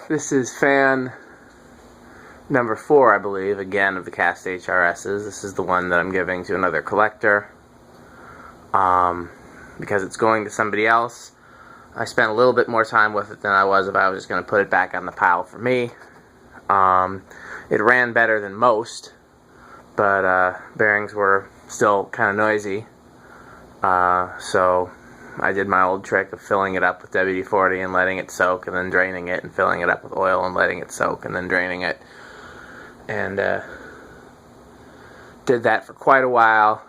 This is fan number 4, I believe, again of the cast HRSs. This is the one that I'm giving to another collector because it's going to somebody else. I spent a little bit more time with it than I was if I was just going to put it back on the pile for me. It ran better than most, but bearings were still kind of noisy, so I did my old trick of filling it up with WD-40 and letting it soak and then draining it, and filling it up with oil and letting it soak and then draining it, and did that for quite a while.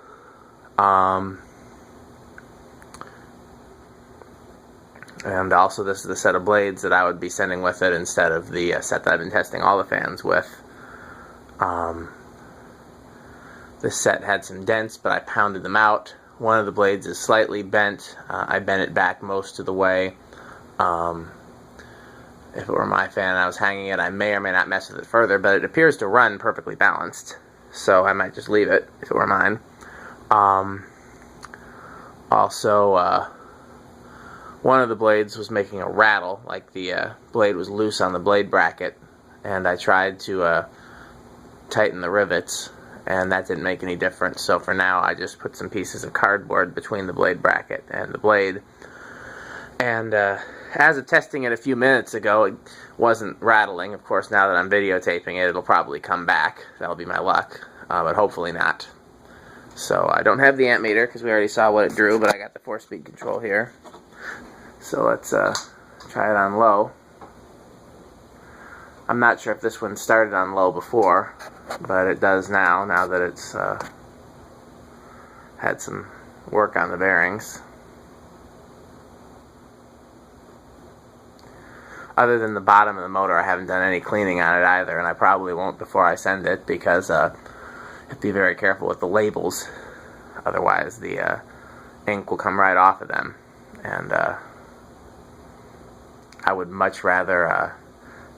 And also, this is the set of blades that I would be sending with it instead of the set that I've been testing all the fans with. This set had some dents, but I pounded them out. One of the blades is slightly bent. I bent it back most of the way. If it were my fan and I was hanging it, I may or may not mess with it further, but it appears to run perfectly balanced, so I might just leave it if it were mine. Also, one of the blades was making a rattle, like the blade was loose on the blade bracket, and I tried to tighten the rivets, and that didn't make any difference. So for now, I just put some pieces of cardboard between the blade bracket and the blade. And as of testing it a few minutes ago, it wasn't rattling. Of course, now that I'm videotaping it, it'll probably come back. That'll be my luck, but hopefully not. So I don't have the amp meter because we already saw what it drew, but I got the 4-speed control here. So let's try it on low. I'm not sure if this one started on low before, but it does now that it's had some work on the bearings. Other than the bottom of the motor, I haven't done any cleaning on it either, and I probably won't before I send it, because you have to be very careful with the labels. Otherwise, the ink will come right off of them, and I would much rather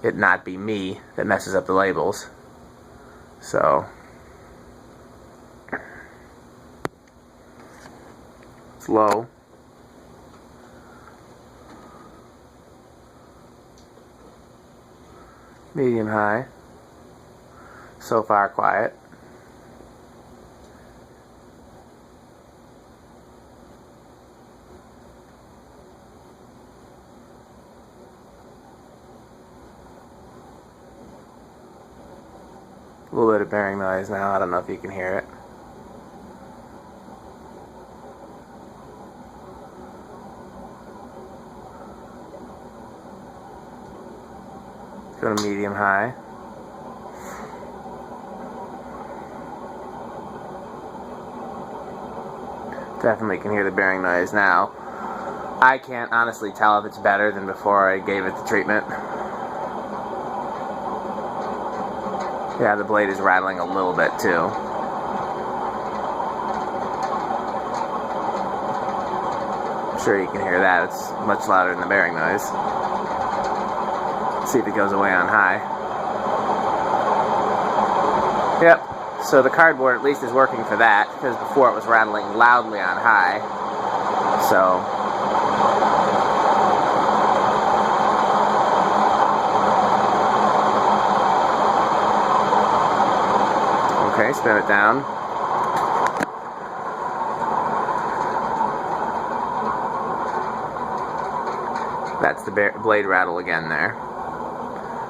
it not be me that messes up the labels. So it's low. Medium high. So far quiet. A little bit of bearing noise now. I don't know if you can hear it. Go to medium high. Definitely can hear the bearing noise now. I can't honestly tell if it's better than before I gave it the treatment. Yeah, the blade is rattling a little bit too. I'm sure you can hear that. It's much louder than the bearing noise. Let's see if it goes away on high. Yep, so the cardboard at least is working for that, because before it was rattling loudly on high. So okay, spin it down. That's the blade rattle again there.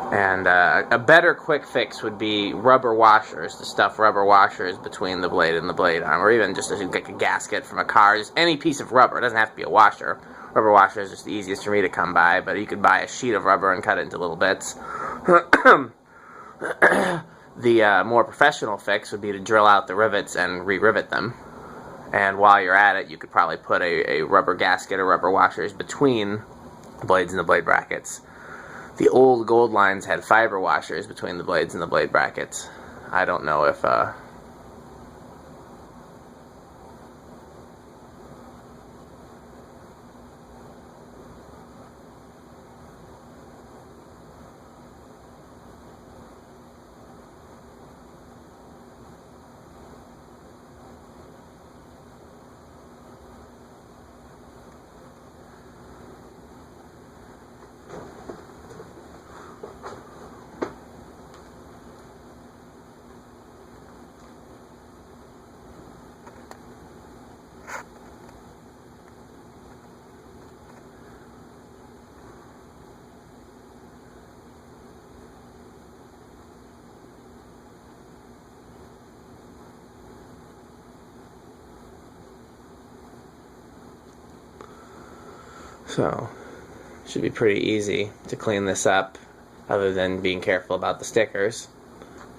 And a better quick fix would be rubber washers, to stuff rubber washers between the blade and the blade arm, or even just like a gasket from a car, just any piece of rubber. It doesn't have to be a washer. Rubber washer is just the easiest for me to come by, but you could buy a sheet of rubber and cut it into little bits. The more professional fix would be to drill out the rivets and re-rivet them. And while you're at it, you could probably put a rubber gasket or rubber washers between the blades and the blade brackets. The old Gold lines had fiber washers between the blades and the blade brackets. I don't know if So it should be pretty easy to clean this up, other than being careful about the stickers.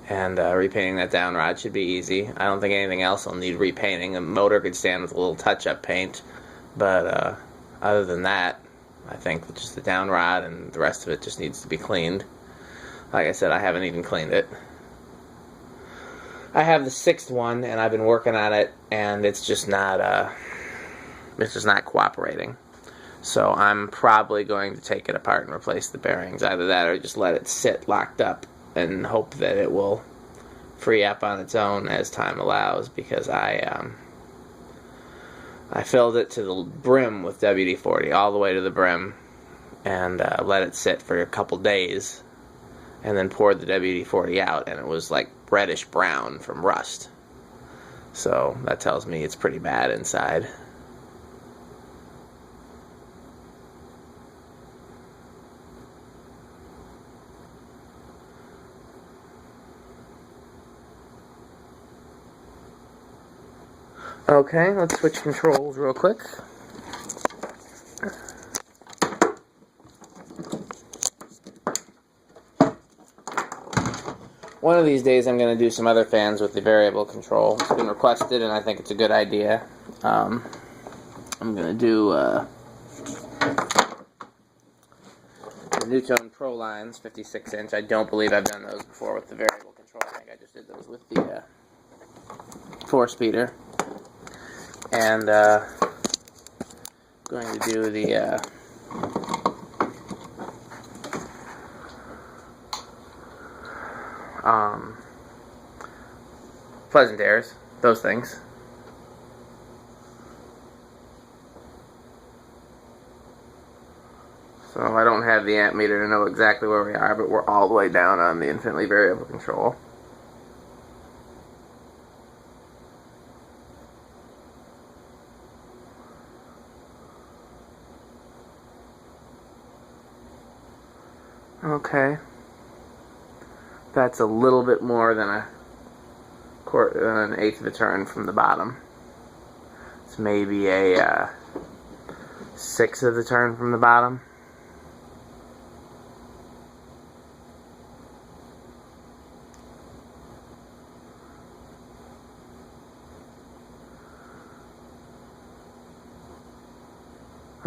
And repainting that down rod should be easy. I don't think anything else will need repainting. The motor could stand with a little touch-up paint, but other than that, I think just the down rod and the rest of it just needs to be cleaned. Like I said, I haven't even cleaned it. I have the 6th one, and I've been working on it, and it's just not cooperating. So I'm probably going to take it apart and replace the bearings. Either that or just let it sit locked up and hope that it will free up on its own as time allows, because I filled it to the brim with WD-40, all the way to the brim, and let it sit for a couple days, and then poured the WD-40 out, and it was like reddish brown from rust. So that tells me it's pretty bad inside. Okay, let's switch controls real quick. One of these days I'm going to do some other fans with the variable control. It's been requested and I think it's a good idea. I'm going to do the Newtone Pro Lines 56-inch. I don't believe I've done those before with the variable control. I think I just did those with the 4-speeder. And going to do the pleasant airs, those things. So I don't have the amp meter to know exactly where we are, but we're all the way down on the infinitely variable control. Okay, that's a little bit more than an 1/8 of a turn from the bottom. It's maybe a 1/6 of the turn from the bottom.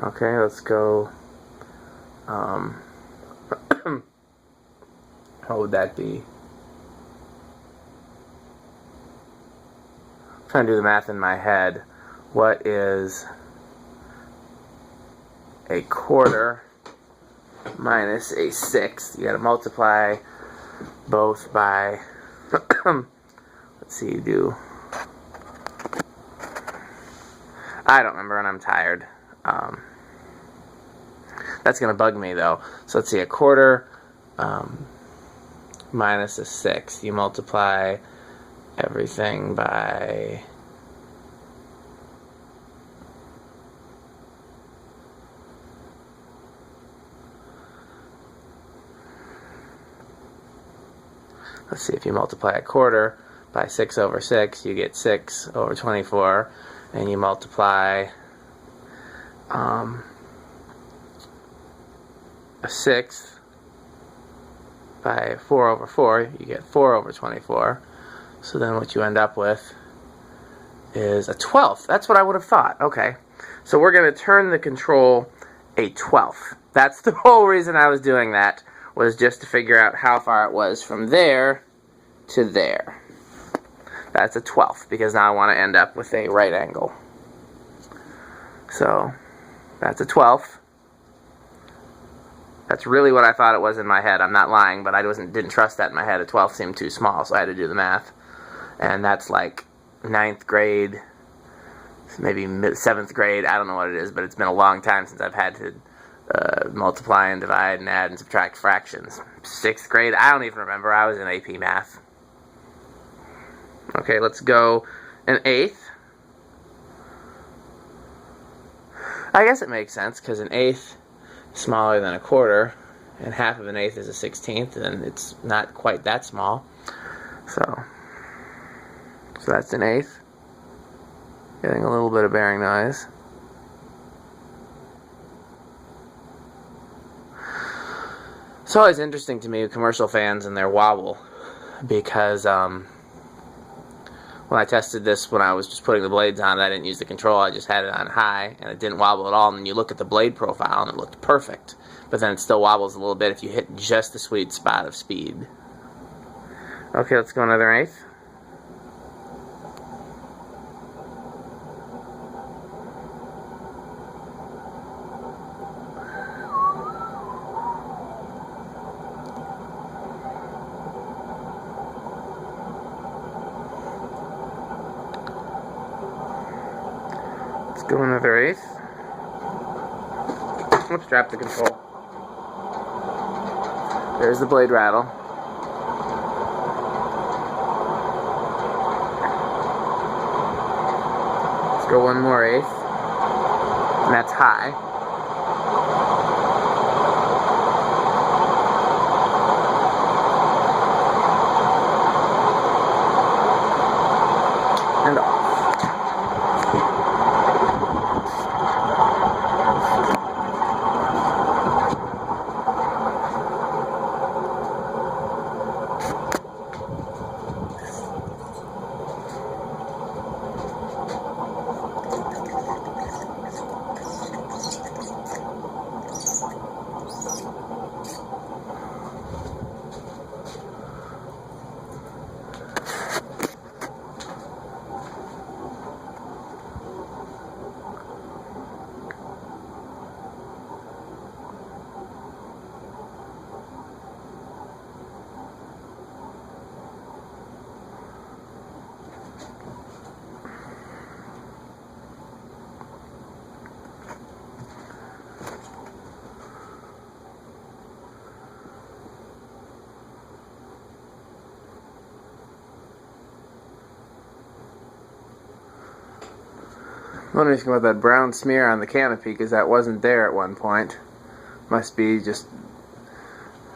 Okay, let's go. How would that be? I'm trying to do the math in my head. What is a quarter minus a 1/6? You got to multiply both by. Let's see, do. I don't remember, and I'm tired. That's going to bug me, though. So let's see, a quarter minus a 6. You multiply everything by... Let's see, if you multiply a quarter by 6/6, you get 6/24, and you multiply a 1/6 by 4/4, you get 4/24. So then what you end up with is a 1/12. That's what I would have thought. Okay. So we're going to turn the control a 1/12. That's the whole reason I was doing that, was just to figure out how far it was from there to there. That's a 1/12, because now I want to end up with a right angle. So that's a 1/12. That's really what I thought it was in my head. I'm not lying, but I didn't trust that in my head. A 12 seemed too small, so I had to do the math. And that's like 9th grade, maybe 7th grade. I don't know what it is, but it's been a long time since I've had to multiply and divide and add and subtract fractions. 6th grade? I don't even remember. I was in AP Math. Okay, let's go 1/8. I guess it makes sense, because 1/8 smaller than a quarter, and 1/2 of 1/8 is a 16th, and it's not quite that small. So that's 1/8. Getting a little bit of bearing noise. It's always interesting to me with commercial fans and their wobble, because when I tested this when I was just putting the blades on it, I didn't use the control, I just had it on high, and it didn't wobble at all, and then you look at the blade profile and it looked perfect, but then it still wobbles a little bit if you hit just the sweet spot of speed. Okay, let's go another eighth. Let's go another eighth. Oops, drop the control. There's the blade rattle. Let's go one more eighth. And that's high. And off. I'm wondering about that brown smear on the canopy, because that wasn't there at one point. Must be just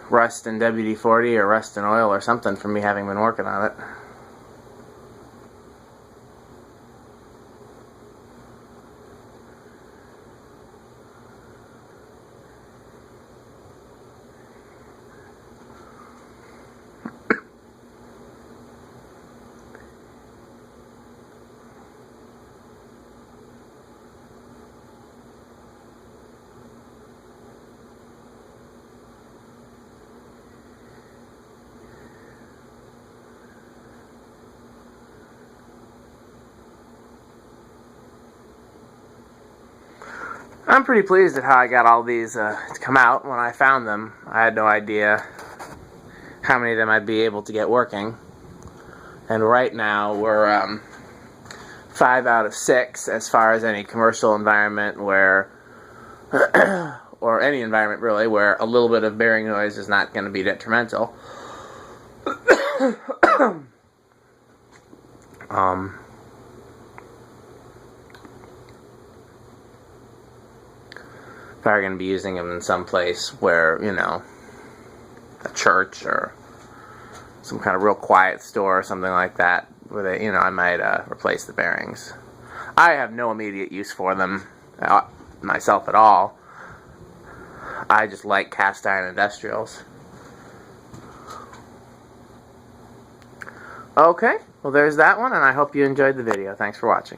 rust in WD-40 or rust in oil or something from me having been working on it. I'm pretty pleased at how I got all these to come out. When I found them, I had no idea how many of them I'd be able to get working. And right now, we're 5 out of 6 as far as any commercial environment where, or any environment really, where a little bit of bearing noise is not going to be detrimental. If I were going to be using them in some place where, you know, a church or some kind of real quiet store or something like that, where they, you know, I might replace the bearings. I have no immediate use for them myself at all. I just like cast iron industrials. Okay, well there's that one, and I hope you enjoyed the video. Thanks for watching.